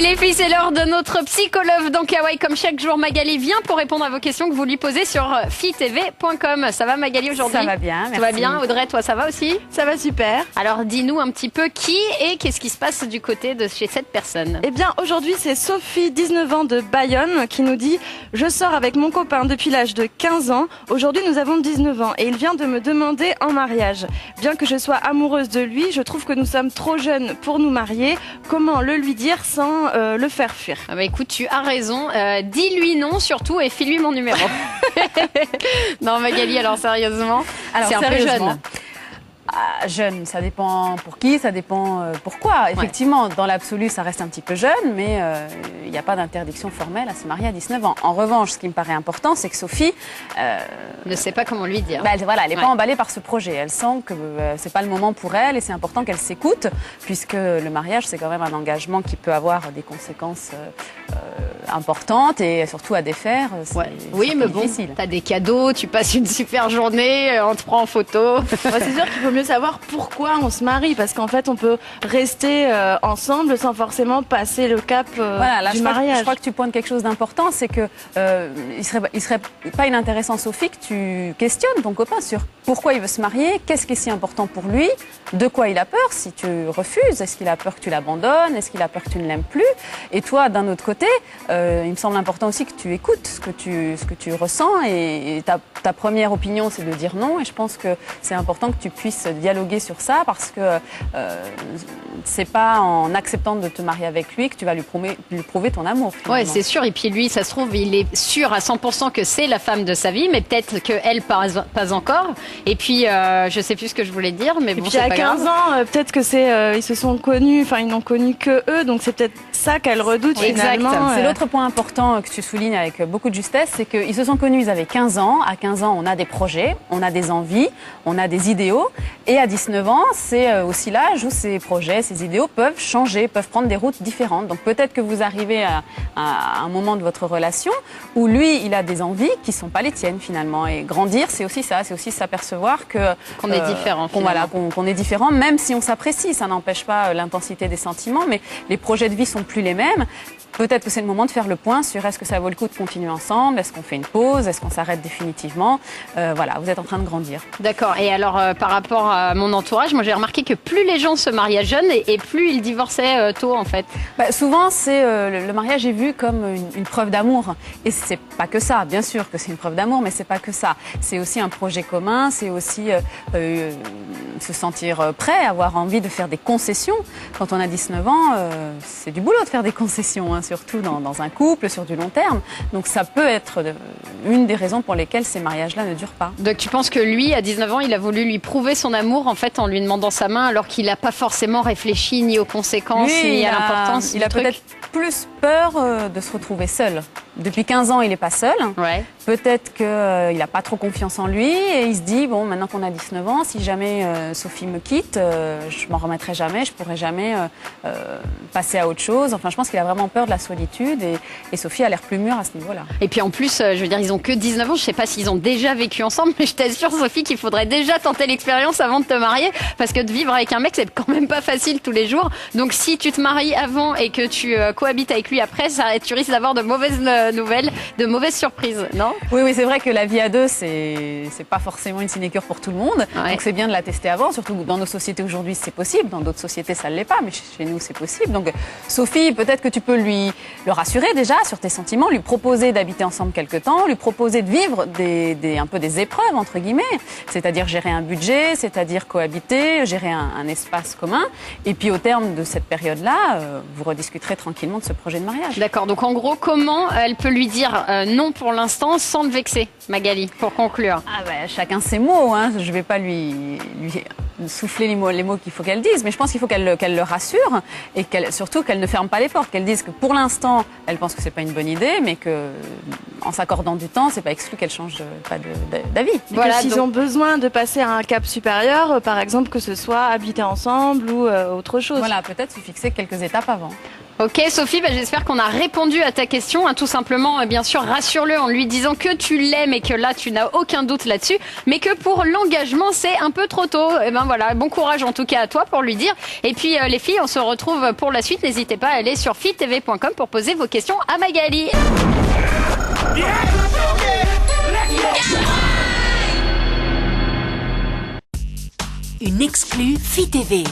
les filles, c'est l'heure de notre psychologue dans Kawaii. Comme chaque jour, Magali vient pour répondre à vos questions que vous lui posez sur fitv.com. Ça va Magali aujourd'hui? Ça va bien, merci. Tout va bien. Audrey, toi ça va aussi? Ça va super. Alors dis-nous un petit peu qui et qu'est-ce qui se passe du côté de chez cette personne? Eh bien aujourd'hui c'est Sophie, 19 ans de Bayonne, qui nous dit « Je sors avec mon copain depuis l'âge de 15 ans. Aujourd'hui nous avons 19 ans et il vient de me demander en mariage. Bien que je sois amoureuse de lui, je trouve que nous sommes trop jeunes pour nous marier. Comment le lui dire sans le faire fuir ?» Ah bah écoute, tu as raison. Dis-lui non surtout et file-lui mon numéro. Non Magali, alors sérieusement, c'est un peu jeune. Ah, jeune, ça dépend pour qui, ça dépend pourquoi. Effectivement, dans l'absolu, ça reste un petit peu jeune, mais il n'y a pas d'interdiction formelle à se marier à 19 ans. En revanche, ce qui me paraît important, c'est que Sophie ne sait pas comment lui dire. Elle n'est pas emballée par ce projet. Elle sent que c'est pas le moment pour elle et c'est important qu'elle s'écoute, puisque le mariage, c'est quand même un engagement qui peut avoir des conséquences importantes et surtout à défaire. Oui, mais bon, tu as des cadeaux, tu passes une super journée, on te prend en photo. C'est sûr qu'il faut mieux savoir pourquoi on se marie, parce qu'en fait on peut rester ensemble sans forcément passer le cap du mariage. Je crois que tu pointes quelque chose d'important, c'est que il serait pas inintéressant, Sophie, que tu questionnes ton copain sur pourquoi il veut se marier, qu'est-ce qui est si important pour lui, de quoi il a peur si tu refuses, est-ce qu'il a peur que tu l'abandonnes, est-ce qu'il a peur que tu ne l'aimes plus, et toi d'un autre côté, il me semble important aussi que tu écoutes ce que tu ressens et ta première opinion c'est de dire non, et je pense que c'est important que tu puisses dialoguer sur ça, parce que c'est pas en acceptant de te marier avec lui que tu vas lui prouver ton amour. Oui, c'est sûr. Et puis lui, ça se trouve, il est sûr à 100% que c'est la femme de sa vie, mais peut-être qu'elle pas encore. Et puis, je sais plus ce que je voulais dire, mais bon, c'est pas grave. À 15 ans, peut-être que ils se sont connus, enfin ils n'ont connu que eux, donc c'est peut-être ça qu'elle redoute finalement. C'est l'autre point important que tu soulignes avec beaucoup de justesse, c'est qu'ils se sont connus, ils avaient 15 ans. À 15 ans, on a des projets, on a des envies, on a des idéaux. Et à 19 ans, c'est aussi l'âge où ces projets, ces idéaux peuvent changer, peuvent prendre des routes différentes. Donc peut-être que vous arrivez à un moment de votre relation où lui, il a des envies qui ne sont pas les tiennes finalement. Et grandir, c'est aussi ça, c'est aussi s'apercevoir qu'on est différent. Qu'on est différent, même si on s'apprécie. Ça n'empêche pas l'intensité des sentiments, mais les projets de vie sont plus les mêmes. Peut-être que c'est le moment de faire le point sur est-ce que ça vaut le coup de continuer ensemble, est-ce qu'on fait une pause, est-ce qu'on s'arrête définitivement. Voilà, vous êtes en train de grandir. D'accord. Et alors, par rapport à mon entourage, moi j'ai remarqué que plus les gens se mariaient jeunes et plus ils divorçaient tôt en fait. Souvent, c'est le mariage est vu comme une preuve d'amour. Et c'est pas que ça, bien sûr que c'est une preuve d'amour, mais c'est pas que ça. C'est aussi un projet commun, c'est aussi se sentir prêt, avoir envie de faire des concessions. Quand on a 19 ans, c'est du boulot de faire des concessions, hein, surtout dans un couple, sur du long terme. Donc ça peut être une des raisons pour lesquelles ces mariages-là ne durent pas. Donc tu penses que lui, à 19 ans, il a voulu lui prouver son amour en fait en lui demandant sa main, alors qu'il n'a pas forcément réfléchi ni aux conséquences ni à l'importance du truc. Il a peut-être plus peur de se retrouver seul. Depuis 15 ans, il n'est pas seul. Ouais. Peut-être qu'il n'a pas trop confiance en lui et il se dit, bon, maintenant qu'on a 19 ans, si jamais Sophie me quitte, je m'en remettrai jamais, je pourrai jamais passer à autre chose. Enfin, je pense qu'il a vraiment peur de la solitude et Sophie a l'air plus mûre à ce niveau-là. Et puis en plus, je veux dire, ils ont que 19 ans, je sais pas s'ils ont déjà vécu ensemble, mais je t'assure, Sophie, qu'il faudrait déjà tenter l'expérience avant de te marier, parce que de vivre avec un mec, c'est quand même pas facile tous les jours. Donc si tu te maries avant et que tu cohabites avec lui après, tu risques d'avoir de mauvaises nouvelles, de mauvaises surprises, non? Oui, c'est vrai que la vie à deux, c'est pas forcément une sinécure pour tout le monde. Ouais. Donc c'est bien de la tester avant, surtout dans nos sociétés aujourd'hui, c'est possible. Dans d'autres sociétés, ça ne l'est pas, mais chez nous, c'est possible. Donc Sophie, peut-être que tu peux le rassurer déjà sur tes sentiments, lui proposer d'habiter ensemble quelque temps, lui proposer de vivre un peu des épreuves, entre guillemets, c'est-à-dire gérer un budget, c'est-à-dire cohabiter, gérer un espace commun. Et puis au terme de cette période-là, vous rediscuterez tranquillement de ce projet de mariage. D'accord, donc en gros, comment elle peut lui dire non pour l'instant sans le vexer, Magali, pour conclure? Chacun ses mots, hein. Je ne vais pas lui souffler les mots qu'il faut qu'elle dise, mais je pense qu'il faut qu'elle le rassure et surtout qu'elle ne ferme pas les portes, qu'elle dise que pour l'instant, elle pense que c'est pas une bonne idée, mais que en s'accordant du temps, c'est pas exclu qu'elle change pas d'avis. Voilà, s'ils ont besoin de passer à un cap supérieur, par exemple que ce soit habiter ensemble ou autre chose. Voilà, peut-être se fixer quelques étapes avant. Ok Sophie, j'espère qu'on a répondu à ta question. Tout simplement, bien sûr, rassure-le en lui disant que tu l'aimes et que là tu n'as aucun doute là-dessus, mais que pour l'engagement c'est un peu trop tôt. Et voilà, bon courage en tout cas à toi pour lui dire. Et puis les filles, on se retrouve pour la suite. N'hésitez pas à aller sur filles.tv.com pour poser vos questions à Magali. Une exclue Fille TV.